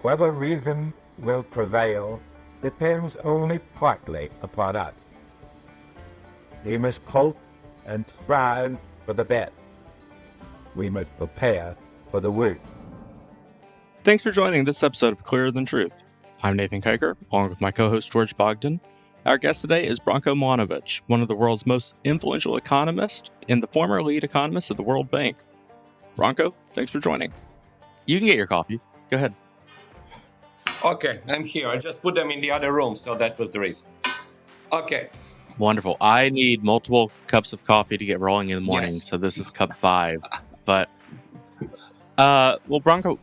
Whether reason will prevail depends only partly upon us. We must hope and strive for the best. We must prepare for the worst. Thanks for joining this episode of Clearer Than Truth. I'm Nathan Kiker, along with my co-host George Bogdan. Our guest today is Branko Milanović, one of the world's most influential economists and the former lead economist of the World Bank. Branko, thanks for joining. You can get your coffee. Go ahead. Okay, I'm here. I just put them in the other room, so that was the reason. Okay. Wonderful. I need multiple cups of coffee to get rolling in the morning, Yes. so this is cup 5. But, well, Branko,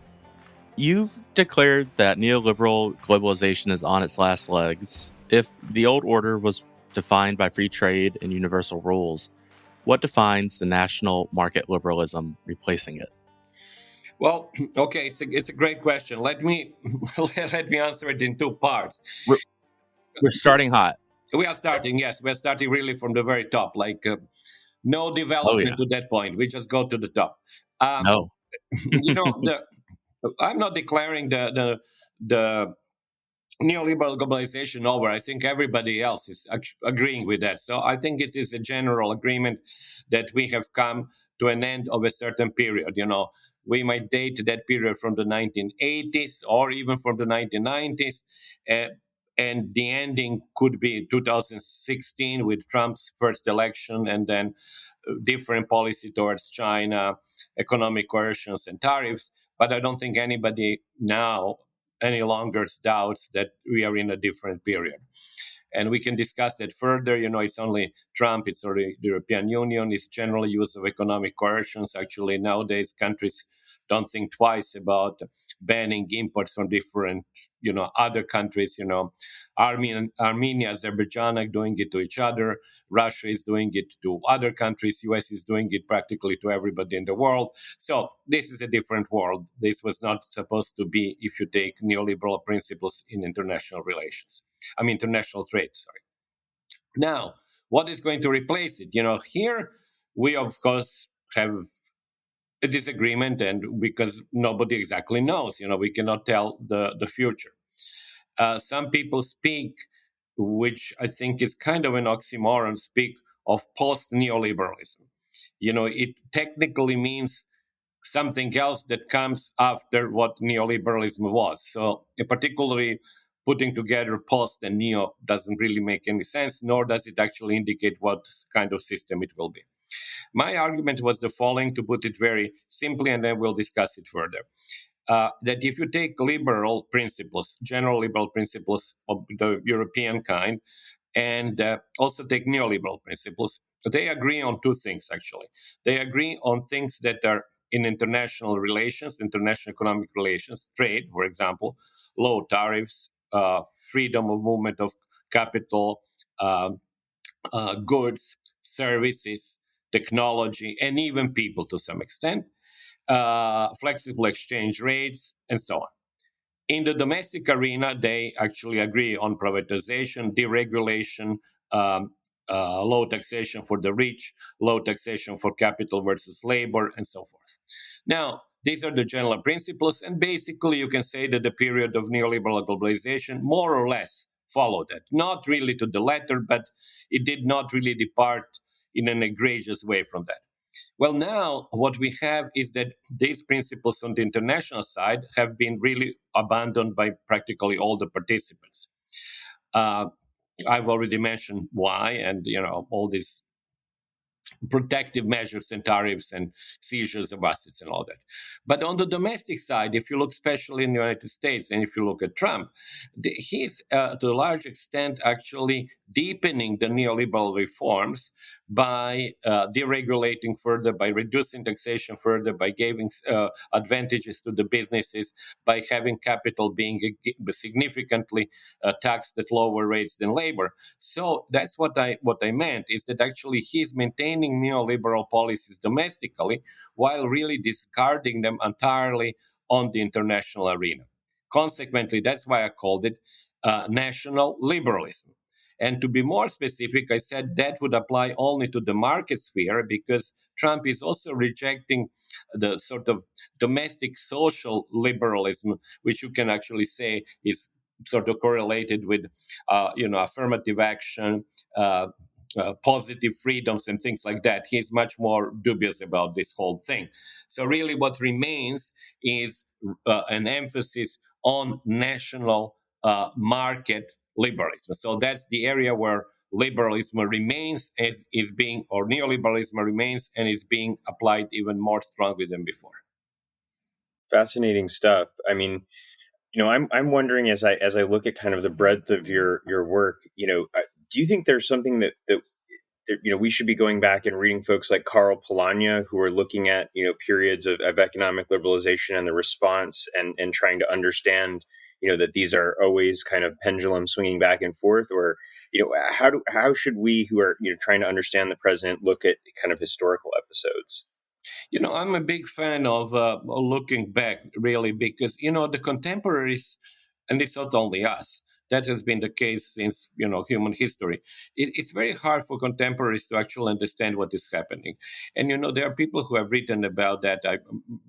you've declared that neoliberal globalization is on its last legs. If the old order was defined by free trade and universal rules, what defines the national market liberalism replacing it? Well, okay, it's a great question. Let me answer it in 2 parts. We're starting hot. We are starting, yes. We're starting really from the very top, like no development to that point. We just go to the top. No. I'm not declaring the neoliberal globalization over. I think everybody else is agreeing with that. So I think it is a general agreement that we have come to an end of a certain period. We might date that period from the 1980s or even from the 1990s. And the ending could be 2016 with Trump's first election and then different policy towards China, economic coercions and tariffs. But I don't think anybody now any longer doubts that we are in a different period. And we can discuss that further. It's only Trump, it's only the European Union, it's general use of economic coercions. Actually, nowadays, countries don't think twice about banning imports from different, other countries. Armenia, Azerbaijan are doing it to each other. Russia is doing it to other countries. US is doing it practically to everybody in the world. So this is a different world. This was not supposed to be if you take neoliberal principles in international international trade, sorry. Now, what is going to replace it? Here we, of course, have a disagreement, and because nobody exactly knows, we cannot tell the future. Some people speak, which I think is kind of an oxymoron, speak of post-neoliberalism. It technically means something else that comes after what neoliberalism was. So particularly putting together post and neo doesn't really make any sense, nor does it actually indicate what kind of system it will be. My argument was the following, to put it very simply, and then we'll discuss it further. That if you take liberal principles, general liberal principles of the European kind, and also take neoliberal principles, they agree on 2 things, actually. They agree on things that are in international relations, international economic relations, trade, for example, low tariffs, freedom of movement of capital, goods, services, technology, and even people to some extent, flexible exchange rates, and so on. In the domestic arena, they actually agree on privatization, deregulation, low taxation for the rich, low taxation for capital versus labor, and so forth. Now, these are the general principles, and basically you can say that the period of neoliberal globalization more or less followed that. Not really to the letter, but it did not really depart in an egregious way from that. Well, now what we have is that these principles on the international side have been really abandoned by practically all the participants. I've already mentioned why, and all these protective measures and tariffs and seizures of assets and all that. But on the domestic side, if you look especially in the United States and if you look at Trump, he's to a large extent actually deepening the neoliberal reforms by deregulating further, by reducing taxation further, by giving advantages to the businesses, by having capital being significantly taxed at lower rates than labor. So that's what I meant, is that actually he's maintaining neoliberal policies domestically while really discarding them entirely on the international arena. Consequently, that's why I called it national liberalism. And to be more specific, I said that would apply only to the market sphere, because Trump is also rejecting the sort of domestic social liberalism, which you can actually say is sort of correlated with, affirmative action, positive freedoms and things like that. He's much more dubious about this whole thing. So really what remains is an emphasis on national market liberalism. So that's the area where liberalism remains is being, or neoliberalism remains and is being applied even more strongly than before. Fascinating stuff. I mean, I'm wondering, as I look at kind of the breadth of your work, do you think there's something that we should be going back and reading folks like Karl Polanyi, who are looking at periods of economic liberalization and the response, and trying to understand that these are always kind of pendulum swinging back and forth? Or how should we, who are trying to understand the present, look at kind of historical episodes? I'm a big fan of looking back, really, because, the contemporaries, and it's not only us, that has been the case since, human history. It's very hard for contemporaries to actually understand what is happening. And, there are people who have written about that. I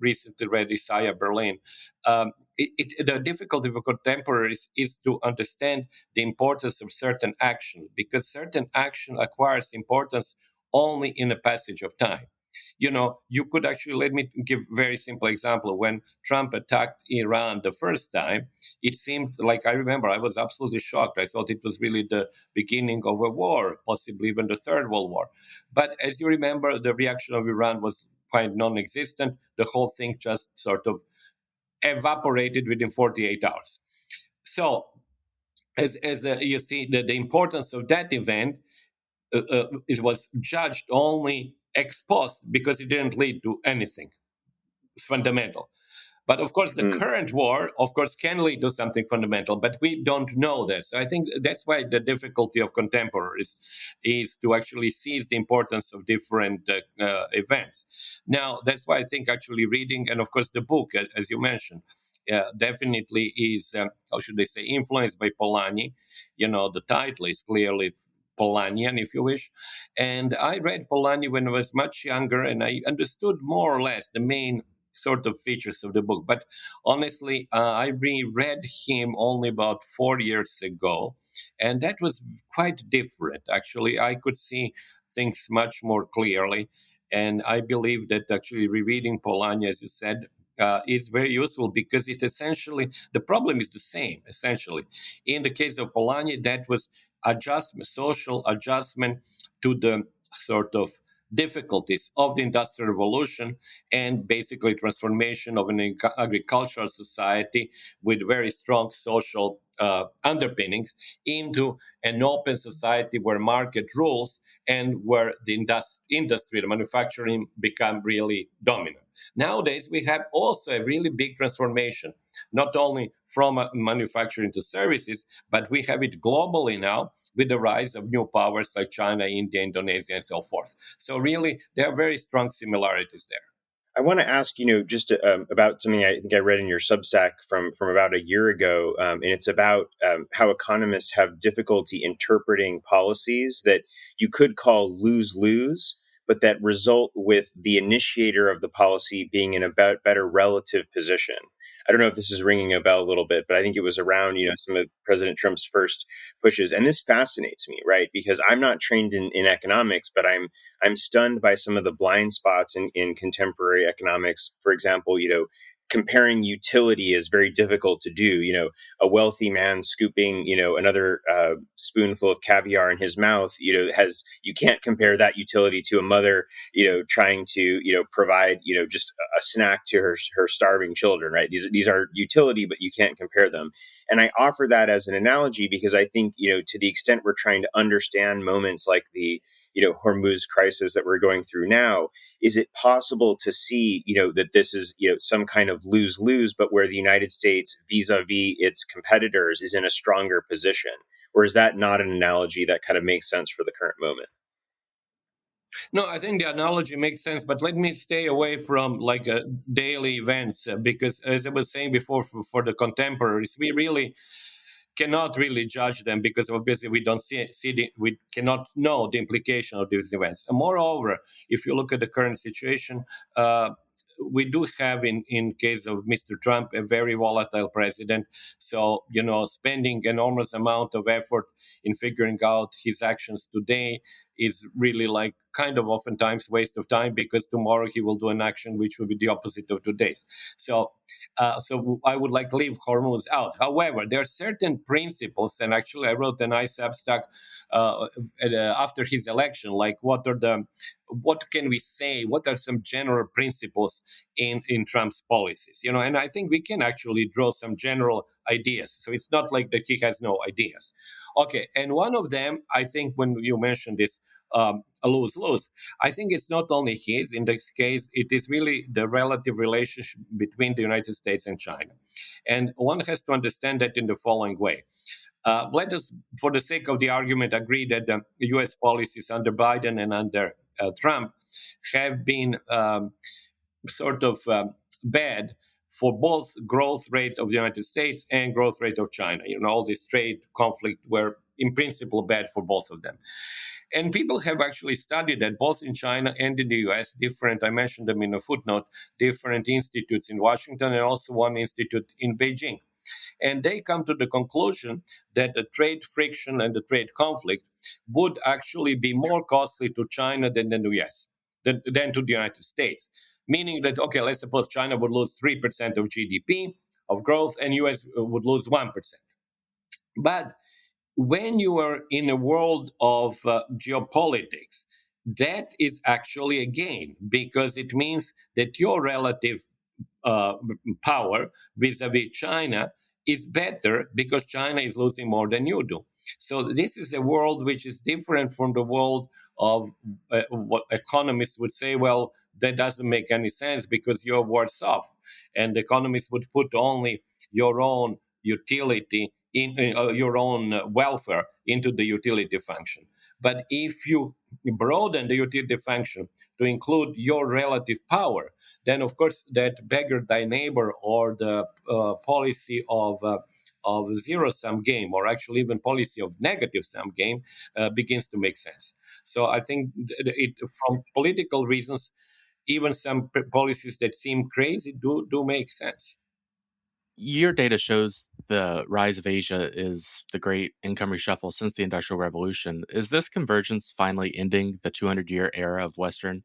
recently read Isaiah Berlin. The difficulty for contemporaries is to understand the importance of certain action, because certain action acquires importance only in the passage of time. You could actually, let me give a very simple example. When Trump attacked Iran the first time, it seems like, I remember I was absolutely shocked. I thought it was really the beginning of a war, possibly even the Third World War. But as you remember, the reaction of Iran was quite non-existent. The whole thing just sort of evaporated within 48 hours. So as you see, the importance of that event, it was judged only ex post, because it didn't lead to anything. It's fundamental. But of course, the current war, of course, can lead to something fundamental, but we don't know this. So I think that's why the difficulty of contemporaries is to actually seize the importance of different events. Now, that's why I think actually reading, and of course the book, as you mentioned, definitely is, how should I say, influenced by Polanyi. The title is clearly Polanyian, if you wish. And I read Polanyi when I was much younger, and I understood more or less the main sort of features of the book. But honestly, I reread him only about 4 years ago, and that was quite different. Actually, I could see things much more clearly, and I believe that actually rereading Polanyi, as you said, is very useful, because it essentially, the problem is the same, essentially. In the case of Polanyi, that was social adjustment to the sort of difficulties of the Industrial Revolution, and basically transformation of an agricultural society with very strong social underpinnings into an open society where market rules and where the industry, the manufacturing, become really dominant. Nowadays, we have also a really big transformation, not only from manufacturing to services, but we have it globally now with the rise of new powers like China, India, Indonesia, and so forth. So really, there are very strong similarities there. I want to ask, just about something I think I read in your Substack from about a year ago, and it's about how economists have difficulty interpreting policies that you could call lose-lose, but that result with the initiator of the policy being in a better relative position. I don't know if this is ringing a bell a little bit, but I think it was around, some of President Trump's first pushes. And this fascinates me, right? Because I'm not trained in economics, but I'm stunned by some of the blind spots in contemporary economics. For example, comparing utility is very difficult to do. A wealthy man scooping, another spoonful of caviar in his mouth, you can't compare that utility to a mother, trying to, provide, just a snack to her starving children, right? These are utility, but you can't compare them. And I offer that as an analogy because I think, to the extent we're trying to understand moments like the, Hormuz crisis that we're going through now, is it possible to see, that this is, some kind of lose-lose, but where the United States vis-a-vis its competitors is in a stronger position? Or is that not an analogy that kind of makes sense for the current moment? No, I think the analogy makes sense, but let me stay away from like daily events, because as I was saying before, for the contemporaries, we really, cannot really judge them because obviously we don't we cannot know the implication of these events. And moreover, if you look at the current situation, we do have in case of Mr. Trump a very volatile president. So spending enormous amount of effort in figuring out his actions today is really like kind of oftentimes waste of time, because tomorrow he will do an action which will be the opposite of today's. So I would like leave Hormuz out. However, there are certain principles, and actually I wrote a nice abstract after his election, like what can we say? What are some general principles in Trump's policies? And I think we can actually draw some general ideas. So it's not like that he has no ideas. Okay, and one of them, I think, when you mentioned this a lose-lose, I think it's not only his. In this case, it is really the relative relationship between the United States and China. And one has to understand that in the following way. Let us, for the sake of the argument, agree that the U.S. policies under Biden and under Trump have been sort of bad for both growth rates of the United States and growth rate of China. All this trade conflict were in principle bad for both of them. And people have actually studied that both in China and in the US, I mentioned them in a footnote, different institutes in Washington and also one institute in Beijing. And they come to the conclusion that the trade friction and the trade conflict would actually be more costly to China than the US, than to the United States. Meaning that, okay, let's suppose China would lose 3% of GDP of growth and US would lose 1%. But when you are in a world of geopolitics, that is actually a gain, because it means that your relative power vis-a-vis China is better because China is losing more than you do. So this is a world which is different from the world of what economists would say, well, that doesn't make any sense because you're worse off. And economists would put only your own utility in your own welfare into the utility function. But if you broaden the utility function to include your relative power, then of course that beggar thy neighbor, or the policy of zero sum game, or actually even policy of negative sum game, begins to make sense. So I think from political reasons, even some policies that seem crazy do make sense. Your data shows the rise of Asia is the great income reshuffle since the Industrial Revolution. Is this convergence finally ending the 200-year era of Western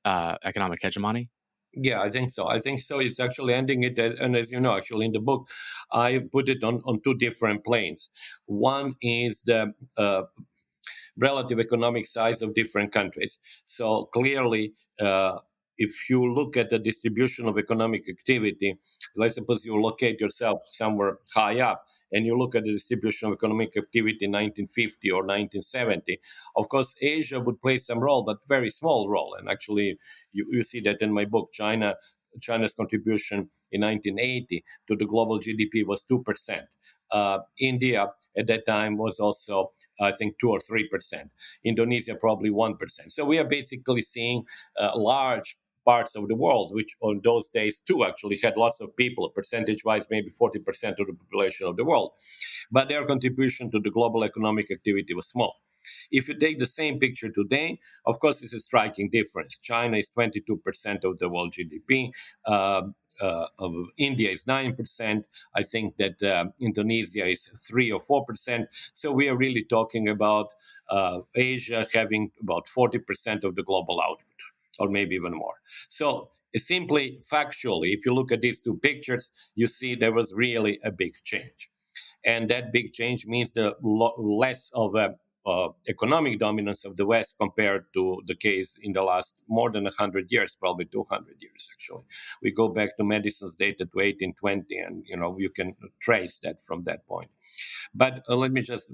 economic hegemony? Yeah, I think so. It's actually ending it. And as you know, actually in the book, I put it on two different planes. One is the relative economic size of different countries. So clearly, if you look at the distribution of economic activity, let's suppose you locate yourself somewhere high up and you look at the distribution of economic activity in 1950 or 1970, of course, Asia would play some role, but very small role. And actually, you see that in my book, China's contribution in 1980 to the global GDP was 2%. India at that time was also, I think, 2 or 3%. Indonesia probably 1%. So we are basically seeing large parts of the world, which on those days too actually had lots of people, percentage-wise maybe 40% of the population of the world, but their contribution to the global economic activity was small. If you take the same picture today, of course, it's a striking difference. China is 22% of the world GDP. India is 9%. I think that Indonesia is 3 or 4%. So we are really talking about Asia having about 40% of the global output, or maybe even more. So simply factually, if you look at these two pictures, you see there was really a big change. And that big change means the less of a economic dominance of the West compared to the case in the last more than 100 years, probably 200 years, actually. We go back to Madison's data to 1820, and you can trace that from that point. But let me just,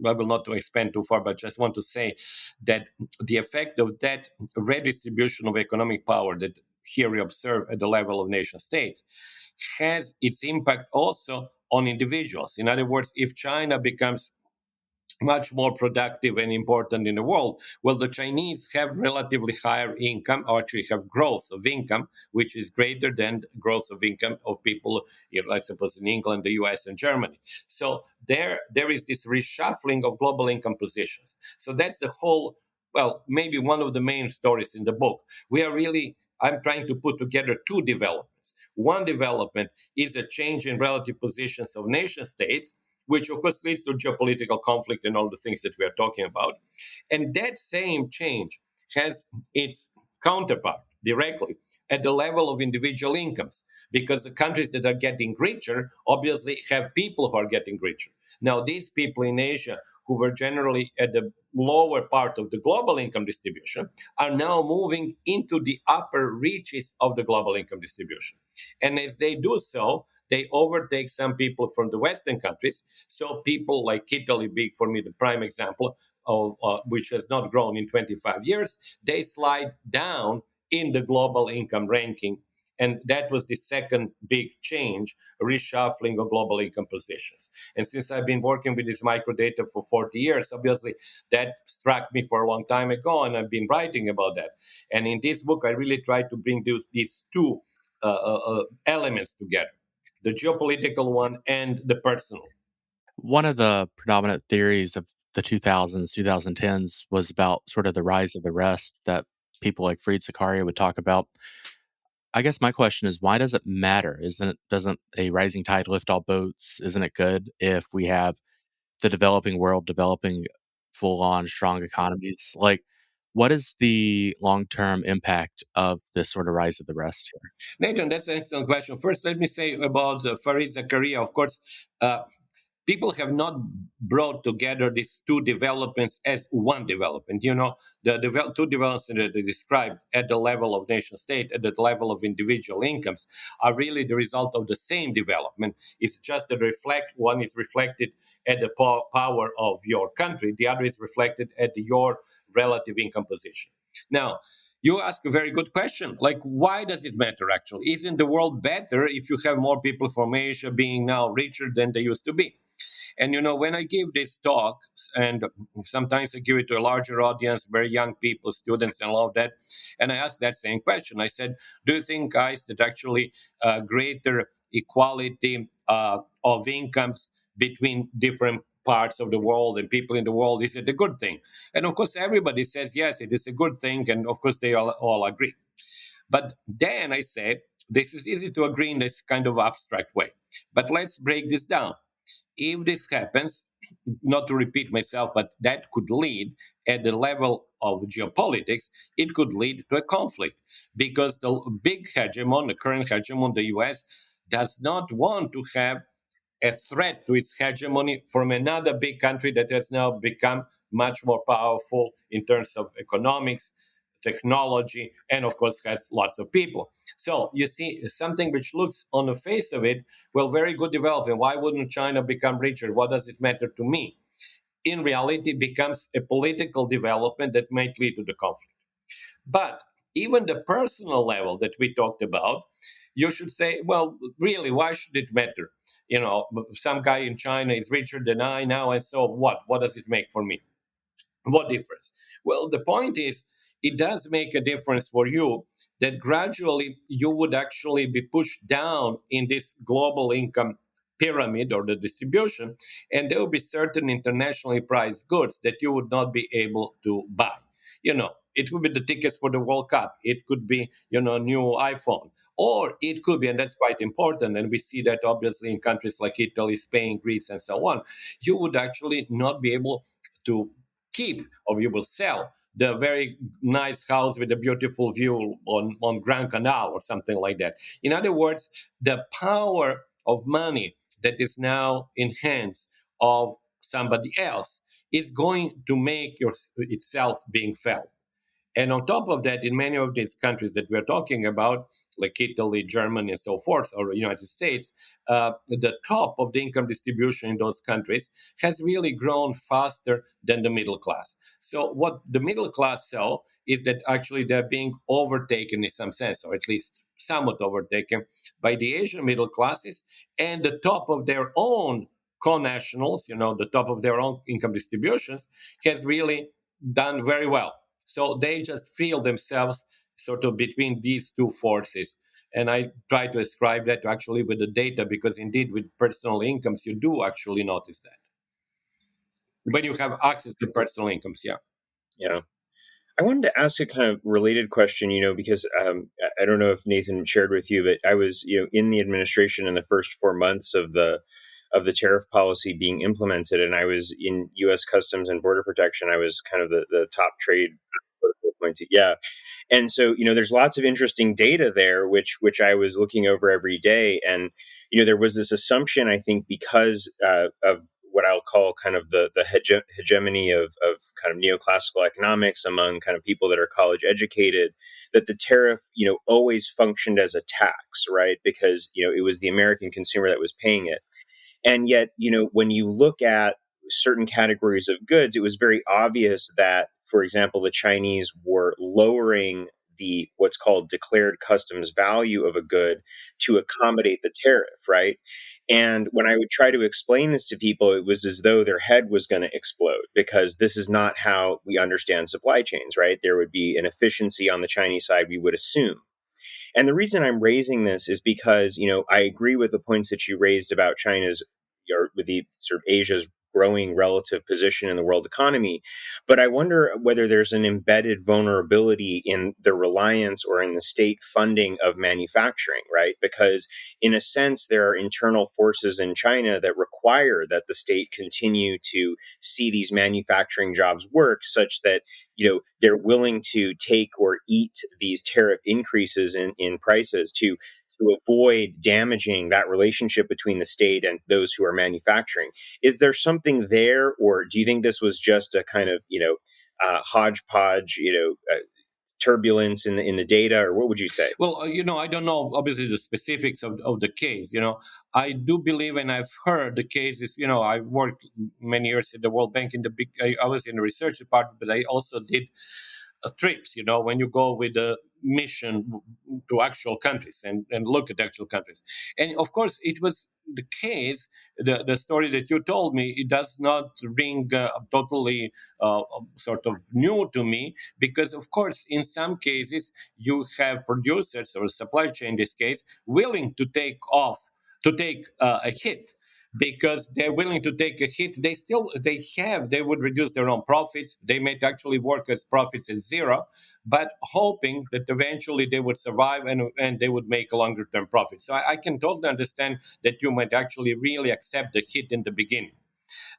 I will not expand too far, but just want to say that the effect of that redistribution of economic power that here we observe at the level of nation states has its impact also on individuals. In other words, if China becomes much more productive and important in the world. Well, the Chinese have relatively higher income, or actually have growth of income, which is greater than growth of income of people, I suppose, in England, the US, and Germany. So there is this reshuffling of global income positions. So that's the whole, well, maybe one of the main stories in the book. I'm trying to put together two developments. One development is a change in relative positions of nation states, which of course leads to geopolitical conflict and all the things that we are talking about. And that same change has its counterpart directly at the level of individual incomes, because the countries that are getting richer obviously have people who are getting richer. Now, these people in Asia, who were generally at the lower part of the global income distribution, are now moving into the upper reaches of the global income distribution. And as they do so, they overtake some people from the Western countries. So people like Italy, being for me the prime example of which has not grown in 25 years, they slide down in the global income ranking. And that was the second big change, reshuffling of global income positions. And since I've been working with this microdata for 40 years, obviously that struck me for a long time ago, and I've been writing about that. And in this book, I really try to bring these two elements together, the geopolitical one and the personal. One of the predominant theories of the 2000s, 2010s was about sort of the rise of the rest that people like Fried Zakaria would talk about. I guess my question is, why does it matter? Doesn't a rising tide lift all boats? Isn't it good if we have the developing world developing full on strong economies? Like, what is the long term impact of this sort of rise of the rest here? Nathan, that's an excellent question. First, let me say about Farid Zakaria. Of course, people have not brought together these two developments as one development. The two developments that they described at the level of nation state, at the level of individual incomes, are really the result of the same development. It's just that one is reflected at the power of your country, the other is reflected at your relative income position. Now, you ask a very good question. Like, why does it matter actually? Isn't the world better if you have more people from Asia being now richer than they used to be? And when I give these talks, and sometimes I give it to a larger audience, very young people, students, and all of that, and I ask that same question. I said, do you think, guys, that actually greater equality of incomes between different parts of the world and people in the world, is it a good thing? And of course, everybody says, yes, it is a good thing. And of course, they all agree. But then I say, this is easy to agree in this kind of abstract way. But let's break this down. If this happens, not to repeat myself, but that could lead at the level of geopolitics, it could lead to a conflict, because the big hegemon, the current hegemon, the US, does not want to have a threat to its hegemony from another big country that has now become much more powerful in terms of economics, technology, and of course has lots of people. So you see something which looks on the face of it, well, very good development. Why wouldn't China become richer? What does it matter to me? In reality, it becomes a political development that might lead to the conflict. But even the personal level that we talked about, you should say, well, really, why should it matter? Some guy in China is richer than I now, and so what? What does it make for me? What difference? Well, the point is, it does make a difference for you that gradually you would actually be pushed down in this global income pyramid or the distribution, and there will be certain internationally priced goods that you would not be able to buy. It could be the tickets for the World Cup. It could be, a new iPhone. Or it could be, and that's quite important, and we see that obviously in countries like Italy, Spain, Greece, and so on, you would actually not be able to keep, or you will sell the very nice house with a beautiful view on Grand Canal or something like that. In other words, the power of money that is now in hands of somebody else is going to make itself being felt. And on top of that, in many of these countries that we're talking about, like Italy, Germany, and so forth, or United States, the top of the income distribution in those countries has really grown faster than the middle class. So what the middle class saw is that actually they're being overtaken in some sense, or at least somewhat overtaken by the Asian middle classes, and the top of their own co-nationals, the top of their own income distributions, has really done very well. So they just feel themselves sort of between these two forces. And I try to ascribe that actually with the data, because indeed with personal incomes, you do actually notice that. When you have access to personal incomes, yeah. Yeah. I wanted to ask a kind of related question, because I don't know if Nathan shared with you, but I was, in the administration in the first 4 months of the tariff policy being implemented, and I was in U.S. Customs and Border Protection. I was kind of the top trade appointee. Yeah, and so there's lots of interesting data there, which I was looking over every day, and there was this assumption, I think, because of what I'll call kind of the hegemony of kind of neoclassical economics among kind of people that are college educated, that the tariff always functioned as a tax, right? Because it was the American consumer that was paying it. And yet, when you look at certain categories of goods, it was very obvious that, for example, the Chinese were lowering the what's called declared customs value of a good to accommodate the tariff, right? And when I would try to explain this to people, it was as though their head was going to explode, because this is not how we understand supply chains, right? There would be an efficiency on the Chinese side, we would assume. And the reason I'm raising this is because, I agree with the points that you raised about China's, or with the sort of Asia's growing relative position in the world economy. But I wonder whether there's an embedded vulnerability in the reliance or in the state funding of manufacturing, right? Because in a sense, there are internal forces in China that require that the state continue to see these manufacturing jobs work, such that they're willing to take or eat these tariff increases in prices to avoid damaging that relationship between the state and those who are manufacturing. Is there something there, or do you think this was just a kind of hodgepodge, turbulence in the data, or what would you say? Well, I don't know, obviously, the specifics of the case. I do believe, and I've heard the cases. I worked many years at the World Bank I was in the research department, but I also did trips, when you go with a mission to actual countries and look at actual countries. And of course, it was the case, the story that you told me, it does not ring totally sort of new to me, because of course, in some cases, you have producers or supply chain, in this case, willing to take a hit, because they're willing to take a hit. They would reduce their own profits. They might actually work as profits at zero, but hoping that eventually they would survive and they would make a longer term profit. So I can totally understand that you might actually really accept the hit in the beginning.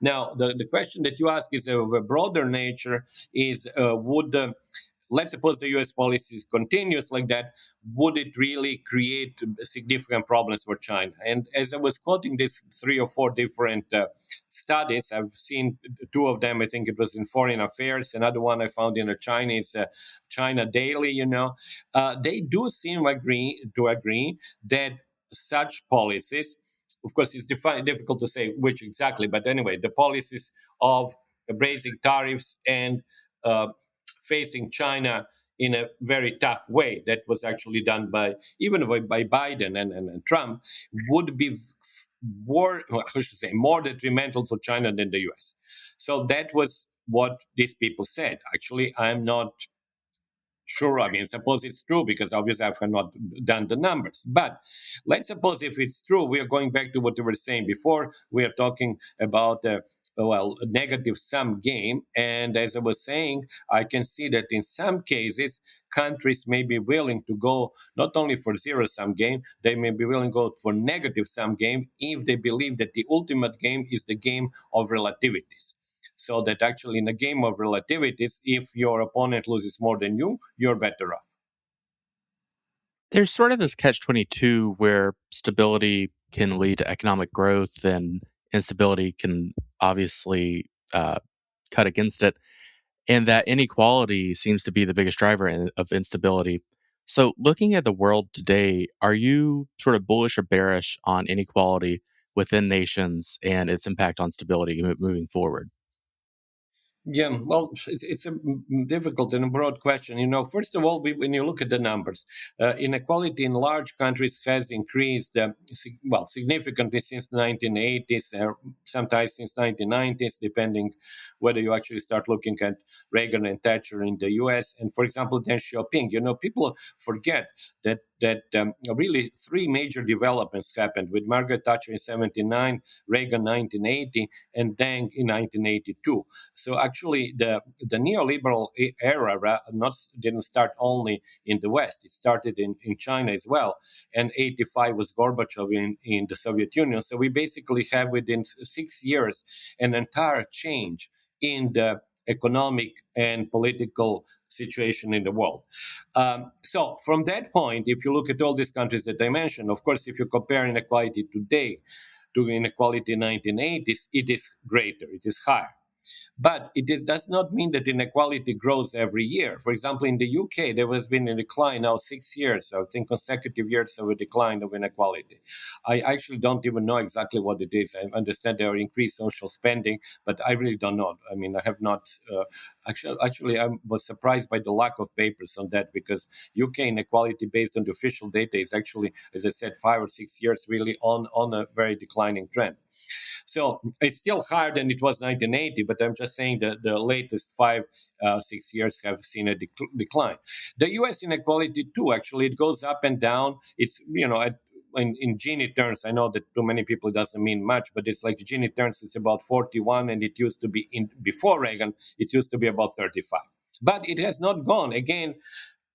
Now, the question that you ask is of a broader nature, is let's suppose the US policies continues like that, would it really create significant problems for China? And as I was quoting these 3 or 4 different studies, I've seen 2 of them. I think it was in Foreign Affairs. Another one I found in a Chinese China Daily. They do seem to agree that such policies, of course, it's difficult to say which exactly, but anyway, the policies of raising tariffs and facing China in a very tough way, that was actually done by Biden and Trump, would be more detrimental to China than the US. So that was what these people said. Actually, I'm not sure. I mean, suppose it's true, because obviously I've not done the numbers. But let's suppose if it's true, we are going back to what we were saying before. We are talking about a negative sum game. And as I was saying, I can see that in some cases, countries may be willing to go not only for zero sum game, they may be willing to go for negative sum game if they believe that the ultimate game is the game of relativities. So that actually in a game of relativities, if your opponent loses more than you, you're better off. There's sort of this catch-22 where stability can lead to economic growth and instability can obviously cut against it. And that inequality seems to be the biggest driver of instability. So, looking at the world today, are you sort of bullish or bearish on inequality within nations and its impact on stability moving forward? Yeah, well, it's a difficult and broad question. First of all, when you look at the numbers, inequality in large countries has increased, significantly since the 1980s, sometimes since 1990s, depending whether you actually start looking at Reagan and Thatcher in the U.S. and, for example, Deng Xiaoping. People forget that really three major developments happened with Margaret Thatcher in 79, Reagan 1980, and Deng in 1982. So actually, the neoliberal era not didn't start only in the West; it started in China as well. And 85 was Gorbachev in the Soviet Union. So we basically have within 6 years an entire change in the economic and political situation in the world. So from that point, if you look at all these countries that I mentioned, of course, if you compare inequality today to inequality in 1980s, it is greater, it is higher. But does not mean that inequality grows every year. For example, in the UK, there has been a decline now 6 years, I think consecutive years of a decline of inequality. I actually don't even know exactly what it is. I understand there are increased social spending, but I really don't know. I mean, I have not. Actually, I was surprised by the lack of papers on that because UK inequality, based on the official data, is actually, as I said, 5 or 6 years really on a very declining trend. So it's still higher than it was 1980, but I'm just saying that the latest 6 years have seen a decline. The U.S. inequality too, actually, it goes up and down. It's in Gini terms, I know that to many people it doesn't mean much, but it's like Gini terms, it's about 41, and it used to be before Reagan, it used to be about 35. But it has not gone. Again,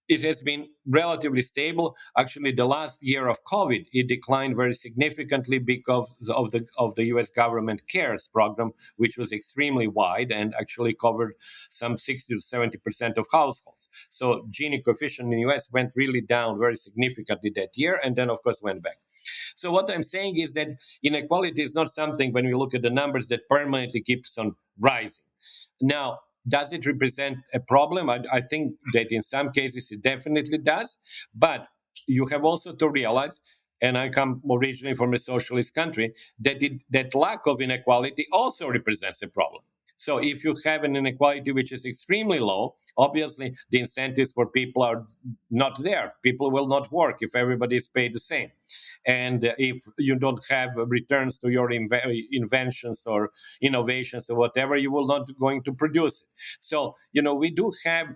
it has been relatively stable. Actually, the last year of COVID, it declined very significantly because of the U.S. government CARES program, which was extremely wide and actually covered some 60 to 70% of households. So Gini coefficient in the U.S. went really down very significantly that year, and then of course went back. So what I'm saying is that inequality is not something, when we look at the numbers, that permanently keeps on rising. Now, does it represent a problem? I think that in some cases it definitely does. But you have also to realize, and I come originally from a socialist country, that lack of inequality also represents a problem. So if you have an inequality which is extremely low, obviously the incentives for people are not there. People will not work if everybody is paid the same. And if you don't have returns to your inventions or innovations or whatever, you will not going to produce it. So, we do have,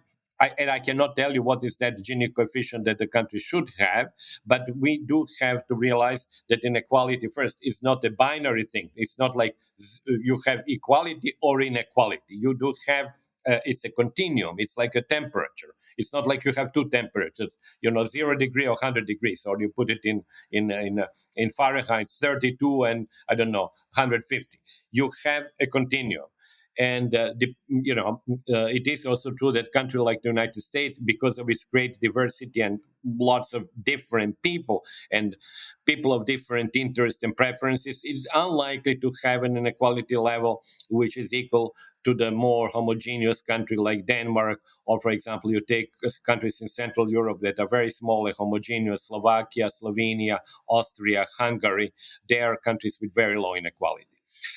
and I cannot tell you what is that Gini coefficient that the country should have, but we do have to realize that inequality, first, is not a binary thing. It's not like you have equality or inequality. You do have it's a continuum. It's like a temperature. It's not like you have two temperatures, 0 degree or 100 degrees, or you put it in Fahrenheit, 32 and I don't know, 150. You have a continuum. And it is also true that country like the United States, because of its great diversity and lots of different people and people of different interests and preferences, is unlikely to have an inequality level which is equal to the more homogeneous country like Denmark, or for example, you take countries in Central Europe that are very small and homogeneous, Slovakia, Slovenia, Austria, Hungary. They are countries with very low inequality.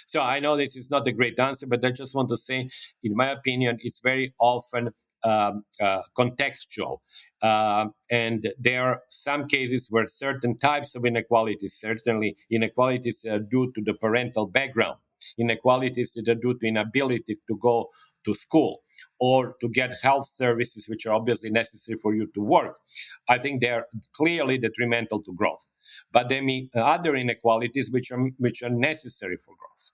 So I know this is not a great answer, but I just want to say, in my opinion, it's very often contextual. And there are some cases where certain types of inequalities, certainly inequalities due to the parental background, inequalities that are due to inability to go to school or to get health services, which are obviously necessary for you to work, I think they are clearly detrimental to growth. But there may other inequalities which are necessary for growth.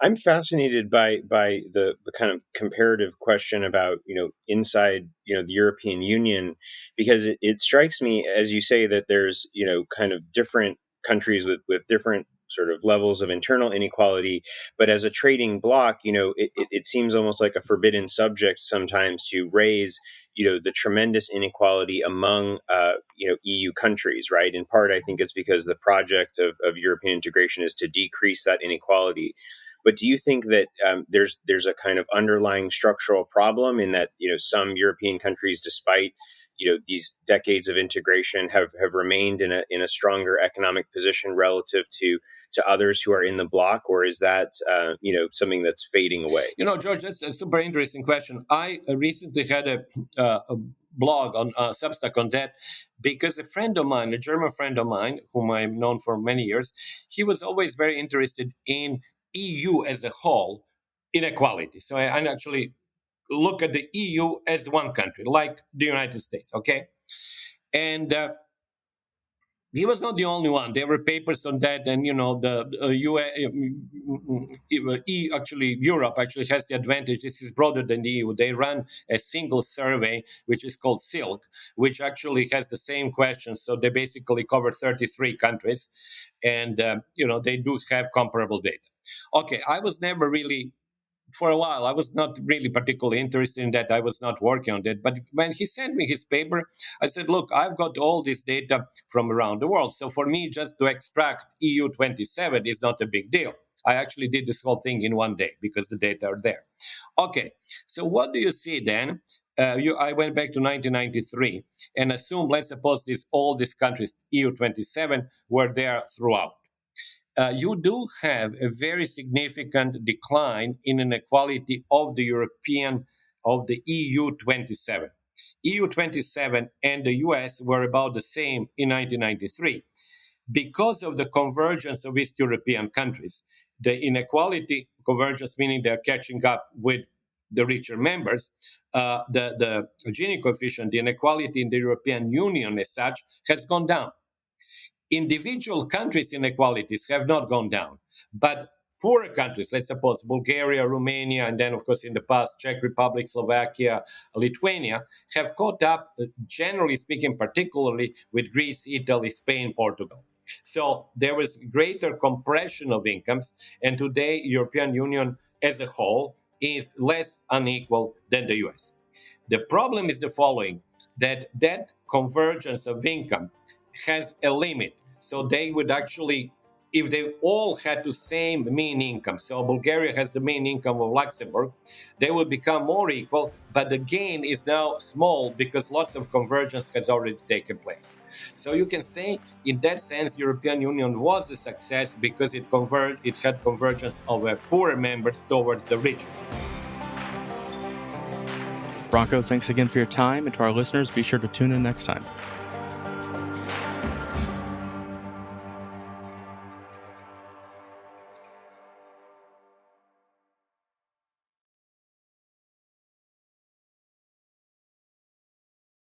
I'm fascinated by the kind of comparative question about inside the European Union, because it strikes me, as you say, that there's kind of different countries with different sort of levels of internal inequality, but as a trading bloc, it seems almost like a forbidden subject sometimes to raise the tremendous inequality among EU countries, right? In part, I think it's because the project of European integration is to decrease that inequality. But do you think that there's a kind of underlying structural problem in that some European countries, despite these decades of integration have remained in a stronger economic position relative to others who are in the bloc, or is that something that's fading away? George, that's a super interesting question. I recently had a blog on Substack on that, because a friend of mine, a German friend of mine, whom I've known for many years, he was always very interested in EU as a whole inequality. So I actually look at the EU as one country, like the United States, okay? And he was not the only one. There were papers on that, and actually Europe actually has the advantage. This is broader than the EU. They run a single survey, which is called SILK, which actually has the same questions. So they basically cover 33 countries, and they do have comparable data. Okay, I was never really. For a while, I was not really particularly interested in that. I was not working on that. But when he sent me his paper, I said, look, I've got all this data from around the world. So for me, just to extract EU 27 is not a big deal. I actually did this whole thing in one day because the data are there. Okay, so what do you see then? I went back to 1993 and assume, let's suppose all these countries, EU 27, were there throughout. You do have a very significant decline in inequality of the EU 27. EU 27 and the US were about the same in 1993. Because of the convergence of East European countries, the inequality convergence, meaning they're catching up with the richer members, the Gini coefficient, the inequality in the European Union as such, has gone down. Individual countries' inequalities have not gone down, but poorer countries, let's suppose Bulgaria, Romania, and then, of course, in the past, Czech Republic, Slovakia, Lithuania, have caught up, generally speaking, particularly with Greece, Italy, Spain, Portugal. So there was greater compression of incomes, and today, European Union as a whole is less unequal than the US. The problem is the following, that convergence of income has a limit. So they would actually, if they all had the same mean income, so Bulgaria has the mean income of Luxembourg, they would become more equal, but the gain is now small because lots of convergence has already taken place. So you can say, in that sense, European Union was a success because it had convergence of poorer members towards the richer. Branko, thanks again for your time, and to our listeners, be sure to tune in next time.